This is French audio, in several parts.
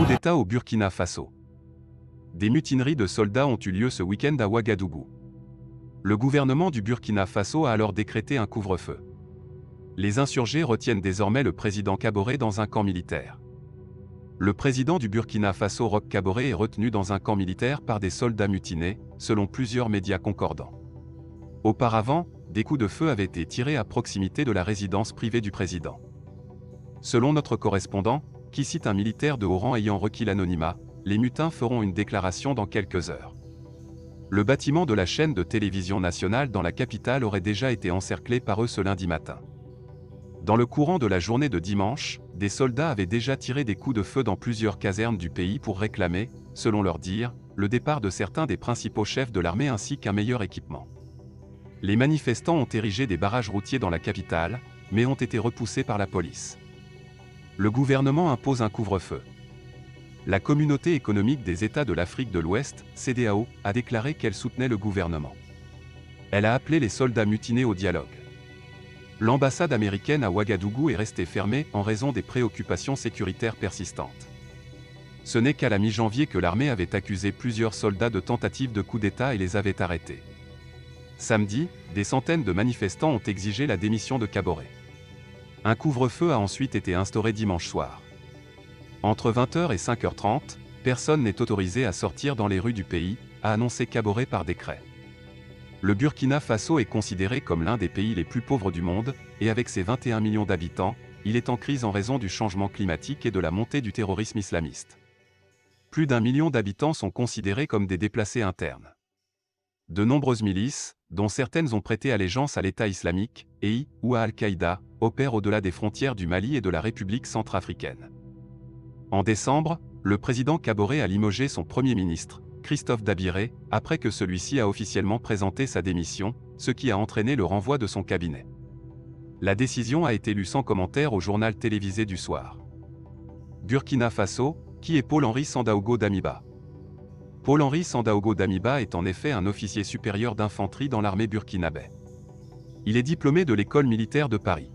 Coup d'État au Burkina Faso. Des mutineries de soldats ont eu lieu ce week-end à Ouagadougou. Le gouvernement du Burkina Faso a alors décrété un couvre-feu. Les insurgés retiennent désormais le président Kaboré dans un camp militaire. Le président du Burkina Faso, Roch Kaboré, est retenu dans un camp militaire par des soldats mutinés, selon plusieurs médias concordants. Auparavant, des coups de feu avaient été tirés à proximité de la résidence privée du président. Selon notre correspondant, qui cite un militaire de haut rang ayant requis l'anonymat, les mutins feront une déclaration dans quelques heures. Le bâtiment de la chaîne de télévision nationale dans la capitale aurait déjà été encerclé par eux ce lundi matin. Dans le courant de la journée de dimanche, des soldats avaient déjà tiré des coups de feu dans plusieurs casernes du pays pour réclamer, selon leur dire, le départ de certains des principaux chefs de l'armée ainsi qu'un meilleur équipement. Les manifestants ont érigé des barrages routiers dans la capitale, mais ont été repoussés par la police. Le gouvernement impose un couvre-feu. La Communauté économique des États de l'Afrique de l'Ouest, CEDEAO, a déclaré qu'elle soutenait le gouvernement. Elle a appelé les soldats mutinés au dialogue. L'ambassade américaine à Ouagadougou est restée fermée en raison des préoccupations sécuritaires persistantes. Ce n'est qu'à la mi-janvier que l'armée avait accusé plusieurs soldats de tentatives de coup d'État et les avait arrêtés. Samedi, des centaines de manifestants ont exigé la démission de Kaboré. Un couvre-feu a ensuite été instauré dimanche soir. Entre 20h et 5h30, personne n'est autorisé à sortir dans les rues du pays, a annoncé Kaboré par décret. Le Burkina Faso est considéré comme l'un des pays les plus pauvres du monde, et avec ses 21 millions d'habitants, il est en crise en raison du changement climatique et de la montée du terrorisme islamiste. Plus d'1 million d'habitants sont considérés comme des déplacés internes. De nombreuses milices, dont certaines ont prêté allégeance à l'État islamique, EI, ou à Al-Qaïda, opèrent au-delà des frontières du Mali et de la République centrafricaine. En décembre, le président Kaboré a limogé son premier ministre, Christophe Dabiré, après que celui-ci a officiellement présenté sa démission, ce qui a entraîné le renvoi de son cabinet. La décision a été lue sans commentaire au journal télévisé du soir. Burkina Faso, qui est Paul-Henri Sandaogo Damiba. Paul-Henri Sandaogo Damiba est en effet un officier supérieur d'infanterie dans l'armée burkinabé. Il est diplômé de l'école militaire de Paris.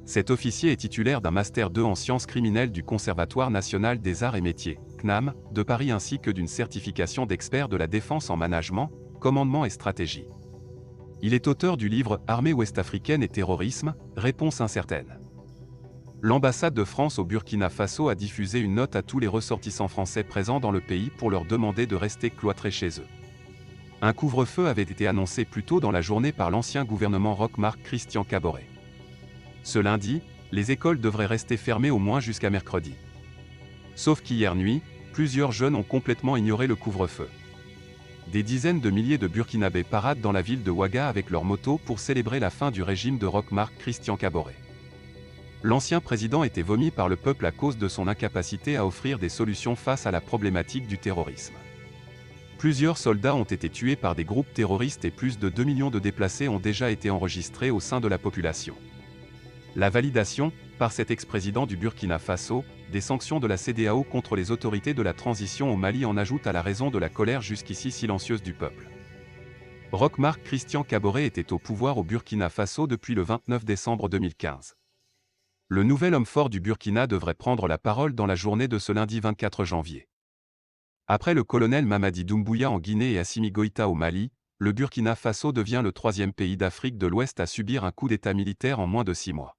Cet officier est titulaire d'un Master 2 en sciences criminelles du Conservatoire national des arts et métiers, CNAM, de Paris ainsi que d'une certification d'expert de la défense en management, commandement et stratégie. Il est auteur du livre « Armée ouest-africaine et terrorisme, réponse incertaine ». L'ambassade de France au Burkina Faso a diffusé une note à tous les ressortissants français présents dans le pays pour leur demander de rester cloîtrés chez eux. Un couvre-feu avait été annoncé plus tôt dans la journée par l'ancien gouvernement Roch-Marc Christian Kaboré. Ce lundi, les écoles devraient rester fermées au moins jusqu'à mercredi. Sauf qu'hier nuit, plusieurs jeunes ont complètement ignoré le couvre-feu. Des dizaines de milliers de Burkinabés paradent dans la ville de Ouaga avec leurs motos pour célébrer la fin du régime de Roch-Marc Christian Kaboré. L'ancien président était vomi par le peuple à cause de son incapacité à offrir des solutions face à la problématique du terrorisme. Plusieurs soldats ont été tués par des groupes terroristes et plus de 2 millions de déplacés ont déjà été enregistrés au sein de la population. La validation, par cet ex-président du Burkina Faso, des sanctions de la CEDEAO contre les autorités de la transition au Mali en ajoute à la raison de la colère jusqu'ici silencieuse du peuple. Roch-Marc Christian Kaboré était au pouvoir au Burkina Faso depuis le 29 décembre 2015. Le nouvel homme fort du Burkina devrait prendre la parole dans la journée de ce lundi 24 janvier. Après le colonel Mamadi Doumbouya en Guinée et Assimi Goïta au Mali, le Burkina Faso devient le troisième pays d'Afrique de l'Ouest à subir un coup d'État militaire en moins de 6 mois.